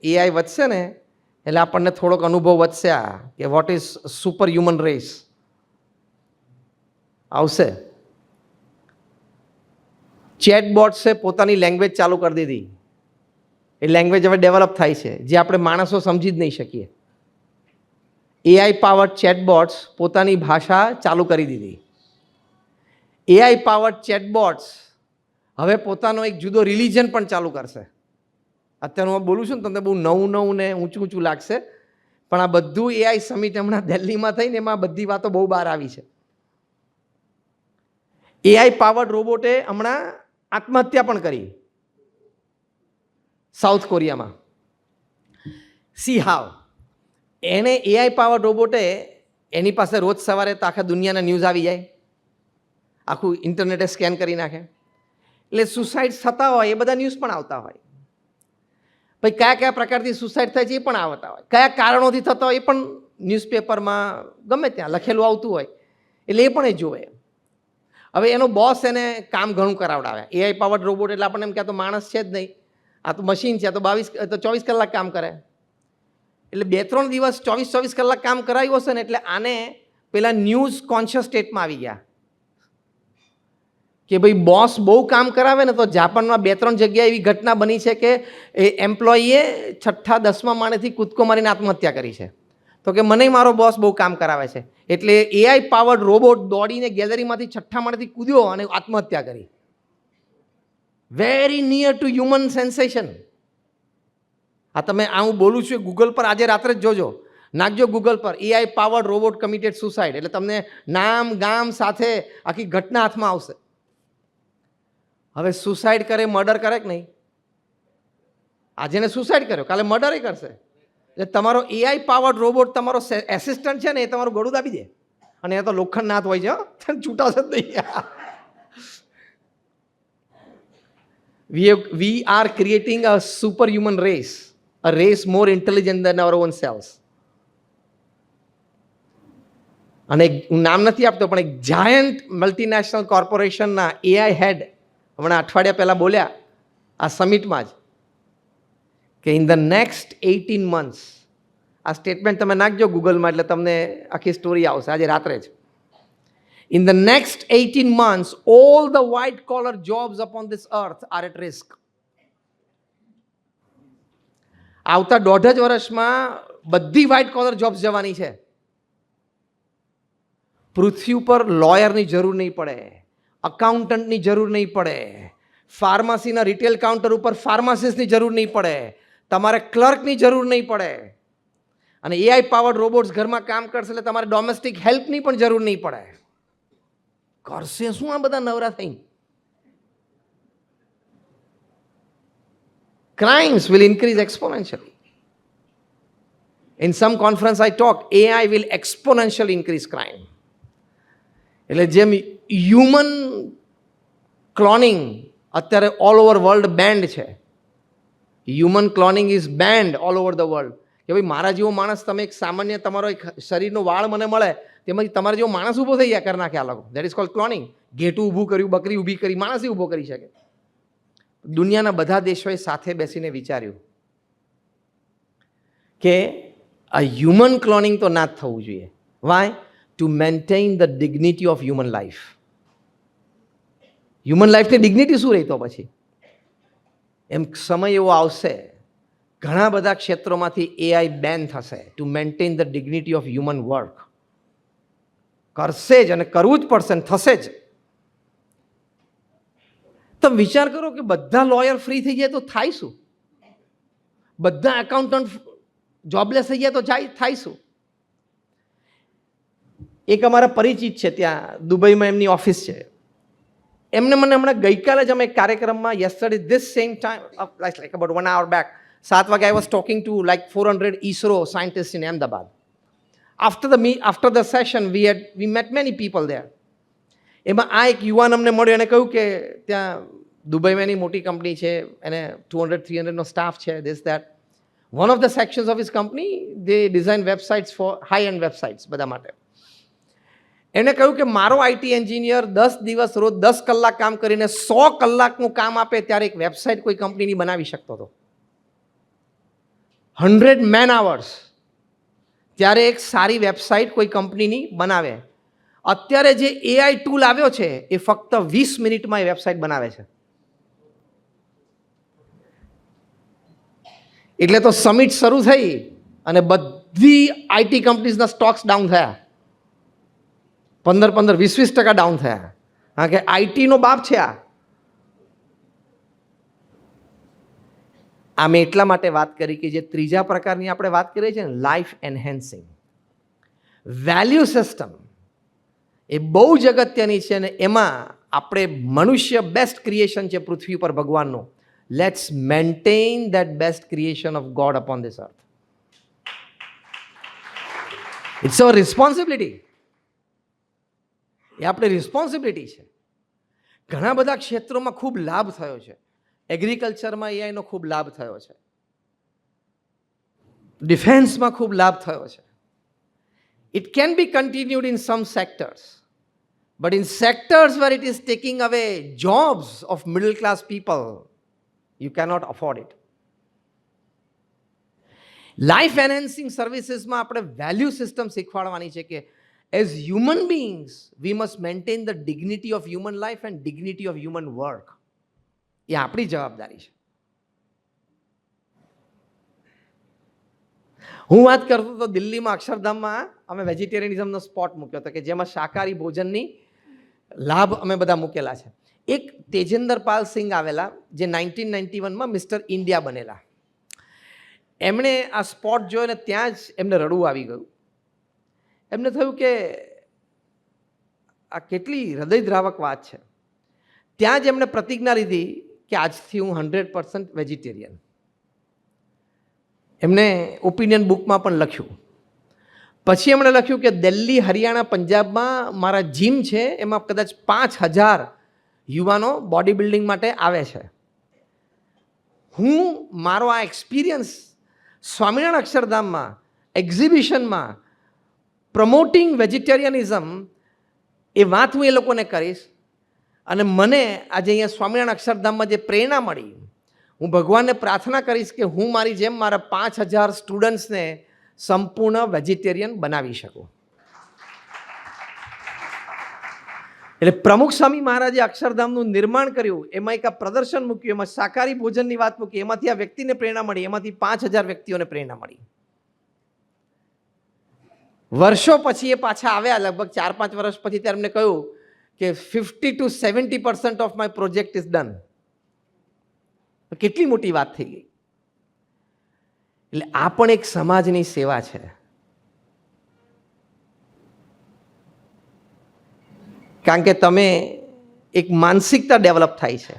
AI વધશે ને એટલે આપણને થોડોક અનુભવ વધશે આ કે what is super human race આવશે. ચેટબોટ્સે પોતાની લેંગ્વેજ ચાલુ કરી દીધી. એ લેંગ્વેજ હવે ડેવલપ થાય છે જે આપણે માણસો સમજી જ નહીં શકીએ. એઆઈ પાવર્ડ ચેટબોટ્સ પોતાની ભાષા ચાલુ કરી દીધી. એઆઈ પાવર્ડ ચેટબોટ્સ હવે પોતાનો એક જુદો રિલિજન પણ ચાલુ કરશે. અત્યારે હું બોલું છું ને તમને બહુ નવું ને ઊંચું લાગશે, પણ આ બધું એઆઈ સમિટ હમણાં દિલ્હીમાં થઈને એમાં બધી વાતો બહુ બહાર આવી છે. એઆઈ પાવર્ડ રોબોટે હમણાં આત્મહત્યા પણ કરી સાઉથ કોરિયામાં. સી હાવ એને એઆઈ પાવર્ડ રોબોટે એની પાસે રોજ સવારે તો આખા દુનિયાના ન્યૂઝ આવી જાય, આખું ઇન્ટરનેટે સ્કેન કરી નાખે, એટલે સુસાઇડ થતા હોય એ બધા ન્યૂઝ પણ આવતા હોય. ભાઈ કયા પ્રકારથી સુસાઇડ થાય છે એ પણ આવતા હોય, કયા કારણોથી થતા હોય એ પણ ન્યૂઝપેપરમાં ગમે ત્યાં લખેલું આવતું હોય, એટલે એ પણ એ જોવે. હવે એનો બોસ એને કામ ઘણું કરાવડાવે. એઆઈ પાવર્ડ રોબોટ એટલે આપણને એમ કે આ તો માણસ છે જ નહીં, આ તો મશીન છે, આ તો 24 કલાક કામ કરે. એટલે 2-3 દિવસ 24 કલાક કામ કરાવ્યું હશે ને એટલે આને પેલા ન્યૂઝ કોન્શિયસ સ્ટેટમાં આવી ગયા કે ભાઈ બોસ બહુ કામ કરાવે ને તો જાપાનમાં 2-3 જગ્યાએ એવી ઘટના બની છે કે એ એમ્પ્લોયીએ 6ઠા-10મા માળેથી કૂદકો મારીને આત્મહત્યા કરી છે. તો કે મને મારો બોસ બહુ કામ કરાવે છે, એટલે એઆઈ પાવર્ડ રોબોટ દોડીને ગેલેરીમાંથી 6ઠ્ઠા માળેથી કૂદ્યો અને આત્મહત્યા કરી. Very near to human sensation. આ તમે હું બોલું છું ગૂગલ પર આજે રાત્રે જ જોજો, નાખજો ગૂગલ પર AI powered robot committed suicide, એટલે તમને નામ ગામ સાથે આખી ઘટના હાથમાં આવશે. હવે સુસાઇડ કરે, મર્ડર કરે કે નહીં? આજે એને સુસાઇડ કર્યો, કાલે મર્ડર કરશે. એટલે તમારો એઆઈ પાવર્ડ રોબોટ તમારો એસિસ્ટન્ટ છે ને એ તમારું ગળું દાબી દે, અને એ તો લોખંડ નાથ હોય છે, છૂટાશે જ નહીં. We are creating a superhuman race, a race more intelligent than our own selves. અને હું નામ નથી આપતો પણ એક જાયન્ટ મલ્ટીનેશનલ કોર્પોરેશનના એઆઈ હેડ હમણાં અઠવાડિયા પહેલાં બોલ્યા આ સમિટમાં જ કે ઇન ધ નેક્સ્ટ 18 months, આ સ્ટેટમેન્ટ તમે નાખજો ગૂગલમાં એટલે તમને આખી સ્ટોરી આવશે આજે રાત્રે જ. In the next 18 months, all the white collar jobs upon this earth are at risk. આવતા 1.5 વર્ષમાં બધી વ્હાઇટ કોલર જોબ્સ જવાની છે. પૃથ્વી ઉપર લોયરની જરૂર નહીં પડે, અકાઉન્ટન્ટની જરૂર નહીં પડે, ફાર્મસીના રિટેલ કાઉન્ટર ઉપર ફાર્માસિસ્ટની જરૂર નહીં પડે, તમારે ક્લર્કની જરૂર નહીં પડે, અને એઆઈ પાવર્ડ રોબોટ્સ ઘરમાં કામ કરશે એટલે તમારે ડોમેસ્ટિક હેલ્પની પણ જરૂર નહીં પડે. કરશે શું આ બધા નવરા થઈ? Crimes will increase exponentially. In some conference I talk, AI will exponentially increase crime. એટલે જેમ હ્યુમન ક્લોનિંગ અત્યારે ઓલ ઓવર વર્લ્ડ બેન્ડ છે, human cloning is band all over the world. કે ભાઈ મારા જેવો માણસ, તમે એક સામાન્ય તમારો એક શરીરનો વાળ મને મળે તેમાંથી તમારા જેવો માણસ ઊભો થઈ જાય કરી નાખે આ લોકો. That is called cloning. ઘેટું ઊભું કર્યું, બકરી ઊભી કરી, માણસ ઊભો કરી શકે. દુનિયાના બધા દેશોએ સાથે બેસીને વિચાર્યું કે આ હ્યુમન ક્લોનિંગ તો ના જ થવું જોઈએ. Why? To maintain the dignity of human life. Human લાઈફની ડિગ્નિટી શું રહી તો પછી? એમ સમય એવો આવશે ઘણા બધા ક્ષેત્રોમાંથી એઆઈ બેન થશે two maintain the dignity of human work. કરશે જ અને કરવું જ પડશે ને થશે જ. તમે વિચાર કરો કે બધા લોયર ફ્રી થઈ જાય તો થાય શું? બધા એકાઉન્ટન્ટ જોબલેસ થઈ જાય તો થાય શું? એક અમારા પરિચિત છે ત્યાં દુબઈમાં, એમની ઓફિસ છે. એમને મને હમણાં ગઈકાલે જ અમે એક કાર્યક્રમમાં yesterday this same time like about 1 hour back 7 વાગે I was talking to like 400 ISRO scientists in Ahmedabad. After the session we met many people there. એમાં આ એક યુવાન અમને મળ્યો, એને કહ્યું કે ત્યાં દુબઈમાં એની મોટી કંપની છે, એને 200-300નો સ્ટાફ છે, this that. One of the sections of his company, they design websites for high-end websites બધા માટે. એને કહ્યું કે મારો આઈટી એન્જિનિયર 10 દિવસ રોજ 10 કલાક કામ કરીને 100 કલાકનું કામ આપે ત્યારે એક વેબસાઇટ કોઈ કંપનીની બનાવી શકતો હતો. 100 મેન આવર્સ, ત્યારે એક સારી વેબસાઇટ કોઈ કંપનીની બનાવે. અત્યારે જે એઆઈ ટૂલ આવ્યો છે એ ફક્ત 20 મિનિટમાં એ વેબસાઇટ બનાવે છે. એટલે તો સમિટ શરૂ થઈ અને બધી આઈટી કંપનીઝના સ્ટોક્સ ડાઉન થયા, 15-20% ડાઉન થયા. કારણ કે આઈટીનો બાપ છે આ. મેં એટલા માટે વાત કરી કે જે ત્રીજા પ્રકારની આપણે વાત કરીએ છીએ ને, લાઈફ એન્હેન્સિંગ વેલ્યુ સિસ્ટમ, એ બહુ જ અગત્યની છે. અને એમાં આપણે મનુષ્ય બેસ્ટ ક્રિએશન છે પૃથ્વી પર ભગવાનનું. Let's maintain that best creation of God upon this earth. It's our responsibility. એ આપણી રિસ્પોન્સિબિલિટી છે. ઘણા બધા ક્ષેત્રોમાં ખૂબ લાભ થયો છે. એગ્રીકલ્ચરમાં એઆઈનો ખૂબ લાભ થયો છે, ડિફેન્સમાં ખૂબ લાભ થયો છે. It can be continued in some sectors, but in sectors where it is taking away jobs of middle class people, you cannot afford it. Life enhancing સર્વિસીસમાં આપણે વેલ્યુ સિસ્ટમ શીખવાડવાની છે કે as human beings we must maintain the dignity of human life and dignity of human work. એ આપણી જવાબદારી છે. હું વાત કરતો હતો દિલ્હીમાં અક્ષરધામમાં અમે વેજીટેરિયનિઝમનો સ્પોટ મૂક્યો હતો કે જેમાં શાકાહારી ભોજનની લાભ અમે બધા મૂકેલા છે. એક તેજેન્દર પાલ સિંઘ આવેલા જે 1991માં મિસ્ટર ઇન્ડિયા બનેલા. એમણે આ સ્પોટ જોયો ને ત્યાં જ એમને રડવું આવી ગયું. એમને થયું કે આ કેટલી હૃદયદ્રાવક વાત છે. ત્યાં જ એમણે પ્રતિજ્ઞા લીધી કે આજથી હું 100% વેજીટેરિયન. એમને ઓપિનિયન બુકમાં પણ લખ્યું. પછી એમણે લખ્યું કે દિલ્હી, હરિયાણા, પંજાબમાં મારા જીમ છે, એમાં કદાચ 5000 યુવાનો બોડી બિલ્ડિંગ માટે આવે છે. હું મારો આ એક્સપિરિયન્સ સ્વામિનારાયણ અક્ષરધામમાં એક્ઝિબિશનમાં પ્રમોટિંગ વેજીટેરિયનિઝમ, એ વાત હું એ લોકોને કરીશ. અને મને આજે અહીંયા સ્વામિનારાયણ અક્ષરધામમાં જે પ્રેરણા મળી, હું ભગવાનને પ્રાર્થના કરીશ કે હું મારી જેમ મારા 5000 સ્ટુડન્ટ્સને સંપૂર્ણ વેજીટેરિયન બનાવી શકું. એટલે પ્રમુખ સ્વામી મહારાજે અક્ષરધામનું નિર્માણ કર્યું, એમાં એક પ્રદર્શન મૂક્યું, એમાં શાકાહારી ભોજનની વાત મૂકી, એમાંથી આ વ્યક્તિને પ્રેરણા મળી, એમાંથી 5000 વ્યક્તિઓને પ્રેરણા મળી. વર્ષો પછી એ પાછા આવ્યા, લગભગ 4-5 વર્ષ પછી, ત્યારે એમને કહ્યું કે 50 to 70% of my project is done. કેટલી મોટી વાત થઈ ગઈ. એટલે આ પણ એક સમાજની સેવા છે. કારણ કે તમે એક માનસિકતા ડેવલપ થાય છે.